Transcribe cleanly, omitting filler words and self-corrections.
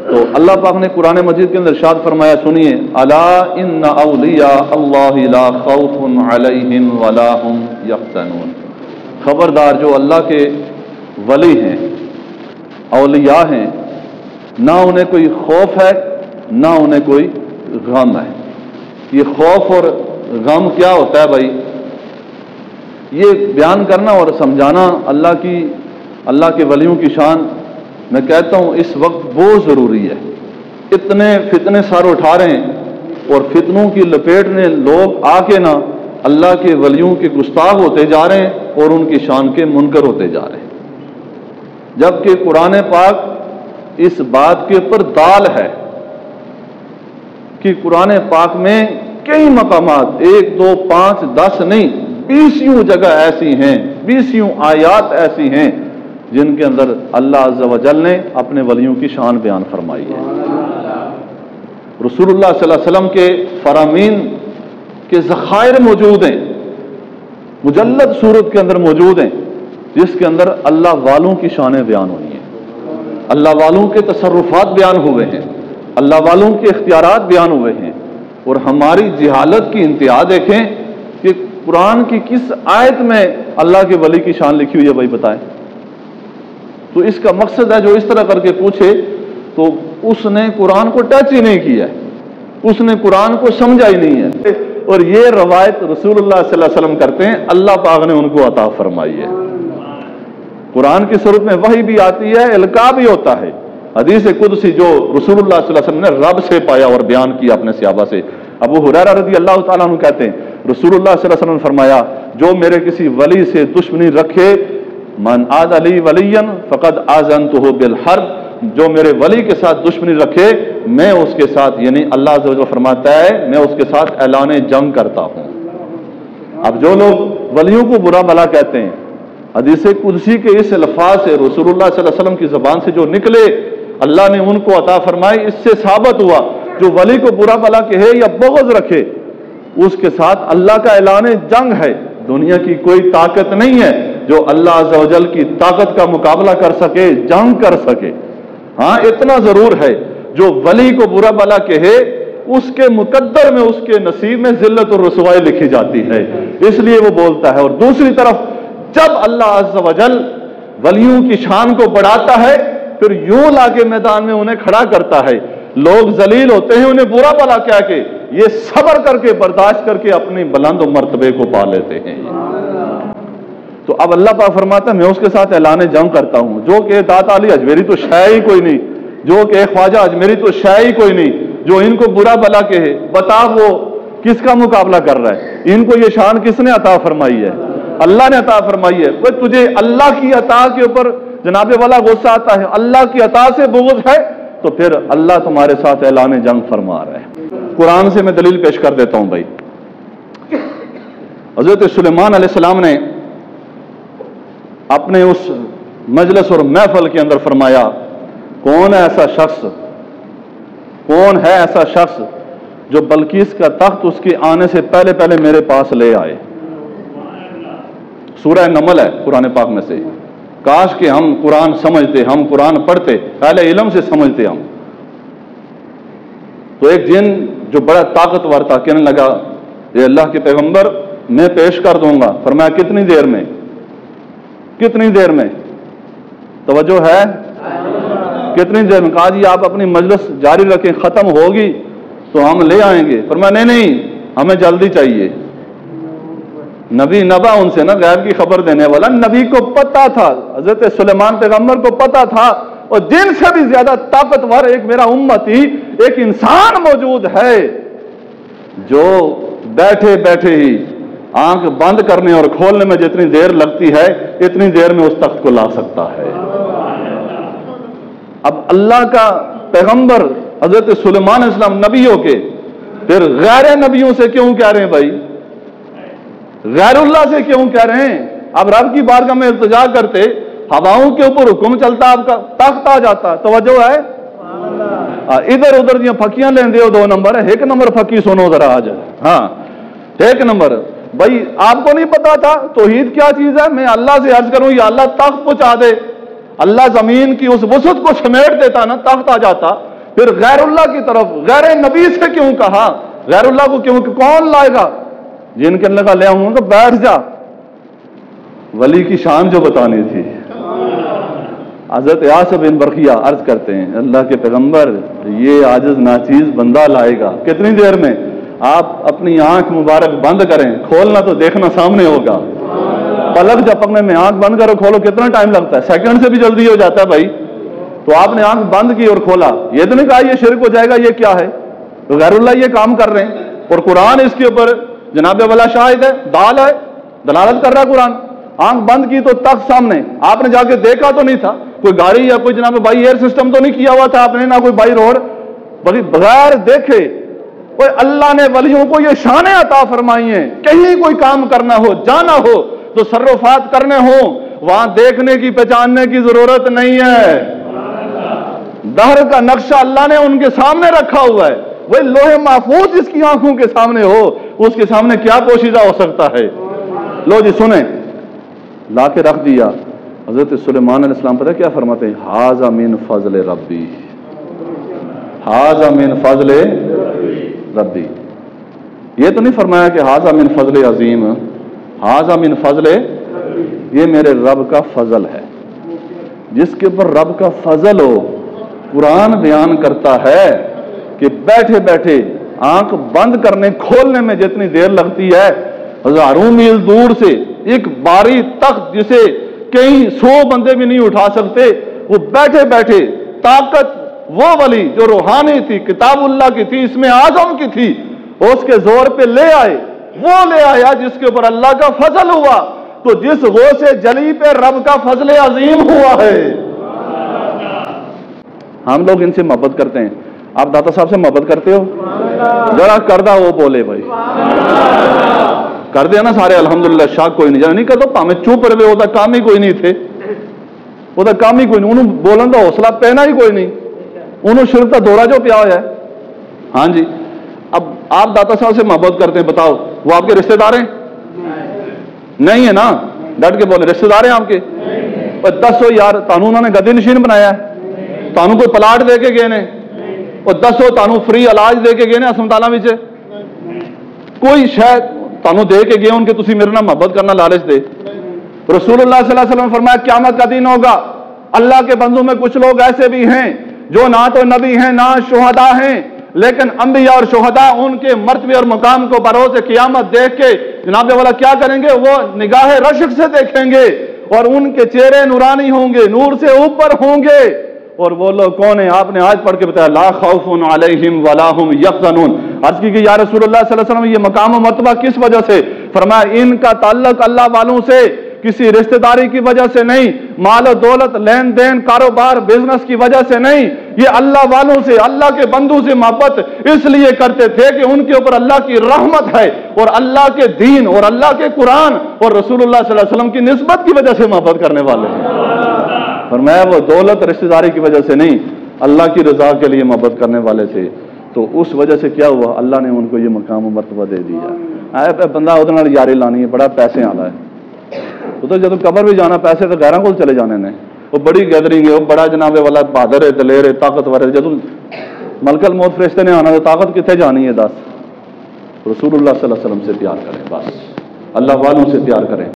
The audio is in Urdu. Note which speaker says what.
Speaker 1: تو اللہ پاک نے قرآن مجید کے اندر ارشاد فرمایا، سنیے، الا ان اولیاء اللہ لا خوف علیہم ولا هم یحزنون، خبردار جو اللہ کے ولی ہیں، اولیاء ہیں، نہ انہیں کوئی خوف ہے نہ انہیں کوئی غم ہے۔ یہ خوف اور غم کیا ہوتا ہے بھائی؟ یہ بیان کرنا اور سمجھانا اللہ کے ولیوں کی شان، میں کہتا ہوں اس وقت بہت ضروری ہے۔ اتنے فتنے سر اٹھا رہے ہیں اور فتنوں کی لپیٹ میں لوگ آ کے نا اللہ کے ولیوں کے گستاخ ہوتے جا رہے ہیں اور ان کی شان کے منکر ہوتے جا رہے ہیں، جبکہ قرآن پاک اس بات کے اوپر دال ہے کہ قرآن پاک میں کئی مقامات، 1 2 5 10 نہیں، 20 جگہ ایسی ہیں، 20 آیات ایسی ہیں جن کے اندر اللہ عز و جل نے اپنے ولیوں کی شان بیان فرمائی ہے۔ رسول اللہ صلی اللہ علیہ وسلم کے فرامین کے ذخائر موجود ہیں، مجلد صورت کے اندر موجود ہیں، جس کے اندر اللہ والوں کی شانیں بیان ہوئی ہیں، اللہ والوں کے تصرفات بیان ہوئے ہیں، اللہ والوں کے اختیارات بیان ہوئے ہیں۔ اور ہماری جہالت کی انتہا دیکھیں کہ قرآن کی کس آیت میں اللہ کے ولی کی شان لکھی ہوئی ہے، بھائی بتائیں۔ تو اس کا مقصد ہے جو اس طرح کر کے پوچھے تو اس نے قرآن کو ٹچ ہی نہیں کیا ہے، اس نے قرآن کو سمجھا ہی نہیں ہے۔ اور یہ روایت رسول اللہ صلی اللہ علیہ وسلم کرتے ہیں، اللہ پاک نے ان کو عطا فرمائی ہے۔ قرآن کی صورت میں وحی بھی آتی ہے، القاء بھی ہوتا ہے۔ حدیث قدسی جو رسول اللہ صلی اللہ علیہ وسلم نے رب سے پایا اور بیان کیا اپنے صحابہ سے، ابو ہریرہ رضی اللہ تعالیٰ عنہ کہتے ہیں رسول اللہ صلی اللہ علیہ وسلم نے فرمایا، جو میرے کسی ولی سے دشمنی رکھے، من عاد علی ولیا فقد آذنتہ بالحرب، جو میرے ولی کے ساتھ دشمنی رکھے میں اس کے ساتھ، یعنی اللہ عز و جل فرماتا ہے میں اس کے ساتھ اعلان جنگ کرتا ہوں۔ اب جو لوگ ولیوں کو برا بھلا کہتے ہیں، حدیث قدسی کے اس الفاظ سے رسول اللہ صلی اللہ علیہ وسلم کی زبان سے جو نکلے اللہ نے ان کو عطا فرمائی، اس سے ثابت ہوا جو ولی کو برا بھلا کہے یا بغض رکھے اس کے ساتھ اللہ کا اعلان جنگ ہے۔ دنیا کی کوئی طاقت نہیں ہے جو اللہ عز و جل کی طاقت کا مقابلہ کر سکے، جنگ کر سکے۔ ہاں اتنا ضرور ہے جو ولی کو برا بھلا کہے اس کے مقدر میں، اس کے نصیب میں ذلت اور رسوائی لکھی جاتی ہے، اس لیے وہ بولتا ہے۔ اور دوسری طرف جب اللہ عز و جل ولیوں کی شان کو بڑھاتا ہے پھر یوں لا کے میدان میں انہیں کھڑا کرتا ہے، لوگ ذلیل ہوتے ہیں انہیں برا بھلا کہہ کے، یہ صبر کر کے برداشت کر کے اپنی بلند و مرتبے کو پا لیتے ہیں۔ تو اب اللہ پاک فرماتا ہے میں اس کے ساتھ اعلان جنگ کرتا ہوں، جو کہ داتا علی اجمیری تو شے ہی کوئی نہیں، جو کہ خواجہ اجمیری تو شے ہی کوئی نہیں، جو ان کو برا بھلا کہے، بتا وہ کس کا مقابلہ کر رہا ہے؟ ان کو یہ شان کس نے عطا فرمائی ہے؟ اللہ نے عطا فرمائی ہے۔ وہ تجھے اللہ کی عطا کے اوپر جناب والا غصہ آتا ہے، اللہ کی عطا سے بغض ہے، تو پھر اللہ تمہارے ساتھ اعلان جنگ فرما رہا ہے۔ قرآن سے میں دلیل پیش کر دیتا ہوں بھائی۔ حضرت سلیمان علیہ السلام نے اپنے اس مجلس اور محفل کے اندر فرمایا، کون ہے ایسا شخص جو بلقیس کا تخت اس کے آنے سے پہلے پہلے میرے پاس لے آئے۔ سورہ نمل ہے قرآن پاک میں سے۔ کاش کہ ہم قرآن سمجھتے، ہم قرآن پڑھتے، اہل علم سے سمجھتے ہم۔ تو ایک جن جو بڑا طاقتور تھا کہنے لگا، اے اللہ کے پیغمبر میں پیش کر دوں گا۔ فرمایا کتنی دیر میں؟ توجہ ہے؟ کتنی دیر میں؟ کہا جی آپ اپنی مجلس جاری رکھیں، ختم ہوگی تو ہم لے آئیں گے۔ فرمایا نہیں ہمیں جلدی چاہیے۔ نبی نبا ان سے نا، غیب کی خبر دینے والا، نبی کو پتا تھا، حضرت سلیمان پیغمبر کو پتا تھا، اور جن سے بھی زیادہ طاقتور ایک میرا امتی، ایک انسان موجود ہے جو بیٹھے بیٹھے ہی آنکھ بند کرنے اور کھولنے میں جتنی دیر لگتی ہے اتنی دیر میں اس تخت کو لا سکتا ہے۔ اب اللہ کا پیغمبر حضرت سلیمان علیہ السلام نبیوں کے، پھر غیر نبیوں سے کیوں کہہ رہے ہیں بھائی؟ غیر اللہ سے کیوں کہہ رہے ہیں؟ اب رب کی بارگاہ میں التجا کرتے، ہواؤں کے اوپر حکم چلتا، آپ کا تخت آ جاتا۔ توجہ ہے؟ ادھر ادھر دیا پھکیاں لیں دے 2 نمبر ہے، 1 نمبر پھکی سنو ذرا آج۔ ہاں 1 نمبر بھائی، آپ کو نہیں پتا تھا توحید کیا چیز ہے؟ میں اللہ سے عرض کروں یا اللہ تخت پہنچا دے، اللہ زمین کی اس وسعت کو سمیٹ دیتا نا، تخت آ جاتا۔ پھر غیر اللہ کی طرف غیر نبی سے کیوں کہا؟ غیر اللہ کو کیوں؟ کون لائے گا؟ جن کے لگا لے آؤں گا بیٹھ جا، ولی کی شان جو بتانی تھی۔ حضرت یاسر بن برقیہ عرض کرتے ہیں اللہ کے پیغمبر یہ عاجز ناچیز بندہ لائے گا کتنی دیر میں؟ آپ اپنی آنکھ مبارک بند کریں، کھولنا تو دیکھنا سامنے ہوگا، پلک جھپکنے میں آنکھ بند کرو کھولو کتنا ٹائم لگتا ہے؟ سیکنڈ سے بھی جلدی ہو جاتا ہے بھائی۔ تو آپ نے آنکھ بند کی اور کھولا، یہ تو نہیں کہا یہ شرک ہو جائے گا، یہ کیا ہے؟ تو غیر اللہ یہ کام کر رہے ہیں، اور قرآن اس کے اوپر جناب والا شاہد ہے، دال ہے، دلالت کر رہا ہے قرآن۔ آنکھ بند کی تو تخت سامنے، آپ نے جا کے دیکھا تو نہیں تھا، کوئی گاڑی یا کوئی جناب بھائی ایئر سسٹم تو نہیں کیا ہوا تھا آپ نے، نہ کوئی بائی روڈ، بغیر دیکھے کوئی اللہ نے ولیوں کو یہ شانیں عطا فرمائی ہیں، کہیں کوئی کام کرنا ہو، جانا ہو، تو تصرفات کرنے ہوں، وہاں دیکھنے کی پہچاننے کی ضرورت نہیں ہے۔ دہر کا نقشہ اللہ نے ان کے سامنے رکھا ہوا ہے، وہی لوح محفوظ جس کی آنکھوں کے سامنے ہو، اس کے سامنے کیا پوشیدہ ہو سکتا ہے؟ لو جی سنیں، لا کے رکھ دیا۔ حضرت سلیمان علیہ السلام پتہ کیا فرماتے ہیں؟ ھذا من فضل ربی، ھذا من فضل ربی۔ یہ تو نہیں فرمایا کہ ھذا من فضل عظیم، ھذا من فضل، یہ میرے رب کا فضل ہے۔ جس کے اوپر رب کا فضل ہو، قرآن بیان کرتا ہے کہ بیٹھے بیٹھے آنکھ بند کرنے کھولنے میں جتنی دیر لگتی ہے، ہزاروں میل دور سے ایک باری تخت جسے کئی 100 بندے بھی نہیں اٹھا سکتے، وہ بیٹھے بیٹھے طاقت وہ ولی جو روحانی تھی، کتاب اللہ کی تھی، اس میں اعظم کی تھی، اس کے زور پہ لے آئے، وہ لے آیا جس کے اوپر اللہ کا فضل ہوا۔ تو جس غوث جلی پہ رب کا فضل عظیم ہوا ہے، ہم لوگ ان سے محبت کرتے ہیں۔ آپ داتا صاحب سے محبت کرتے ہو؟ ذرا کردہ وہ بولے بھائی، کر دیا نا سارے الحمدللہ، شاک کوئی نہیں، نہیں کر دو پامے چوپ رہے، وہ کام ہی کوئی نہیں تھے، وہ کام ہی کوئی نہیں، انہوں بولن دا حوصلہ پہنا ہی کوئی نہیں، انہوں شرک کا دورہ جو پیا ہوا ہے۔ ہاں جی، اب آپ داتا صاحب سے محبت کرتے ہیں، بتاؤ وہ آپ کے رشتہ دار ہیں؟ نہیں ہے نا، ڈٹ کے بولے رشتہ دار ہیں آپ کے؟ دسو یار، تانوں انہوں نے گدی نشین بنایا ہے؟ تانوں کوئی پلاٹ دے کے گئے نے؟ اور دسو تانوں فری علاج دے کے گئے نے ہسپتالاں وچ؟ کوئی شاید تانوں دے کے گئے ان کے تسی میرے نال محبت کرنا لالچ دے؟ رسول اللہ صلی اللہ علیہ وسلم نے فرمایا قیامت کا دن ہوگا، اللہ کے بندوں میں کچھ لوگ ایسے بھی ہیں جو نہ تو نبی ہیں نہ شہداء ہیں، لیکن انبیاء اور شہداء ان کے مرتبے اور مقام کو بروز قیامت دیکھ کے جناب والا کیا کریں گے؟ وہ نگاہ رشک سے دیکھیں گے، اور ان کے چہرے نورانی ہوں گے، نور سے اوپر ہوں گے۔ اور وہ لوگ کون ہیں؟ آپ نے آج پڑھ کے بتایا لا خوف علیہم ولا هم یحزنون۔ عرض کی کہ یا رسول اللہ صلی اللہ علیہ وسلم یہ مقام و مرتبہ کس وجہ سے؟ فرمایا ان کا تعلق اللہ والوں سے کسی رشتہ داری کی وجہ سے نہیں، مال و دولت، لین دین، کاروبار، بزنس کی وجہ سے نہیں، یہ اللہ والوں سے، اللہ کے بندوں سے محبت اس لیے کرتے تھے کہ ان کے اوپر اللہ کی رحمت ہے، اور اللہ کے دین اور اللہ کے قرآن اور رسول اللہ صلی اللہ علیہ وسلم کی نسبت کی وجہ سے محبت کرنے والے ہیں۔ فرمایا وہ دولت رشتہ داری کی وجہ سے نہیں، اللہ کی رضا کے لیے محبت کرنے والے تھے۔ تو اس وجہ سے کیا ہوا؟ اللہ نے ان کو یہ مقام و مرتبہ دے دیا۔ آئے پہ بندہ ادھر نال یاری لانی ہے، بڑا پیسے آنا ہے، ادھر جب قبر بھی جانا پیسے تو غیراں کو چلے جانے نے، وہ بڑی گیدرنگ ہے، وہ بڑا جناب والا بہادر ہے، دلیر ہے، طاقتور ہے، جب ملک الموت فرشتے نے آنا تو طاقت کتنے جانی ہے؟ 10 رسول اللہ صلی اللہ علیہ وسلم سے پیار کریں، بس اللہ والوں سے پیار کریں۔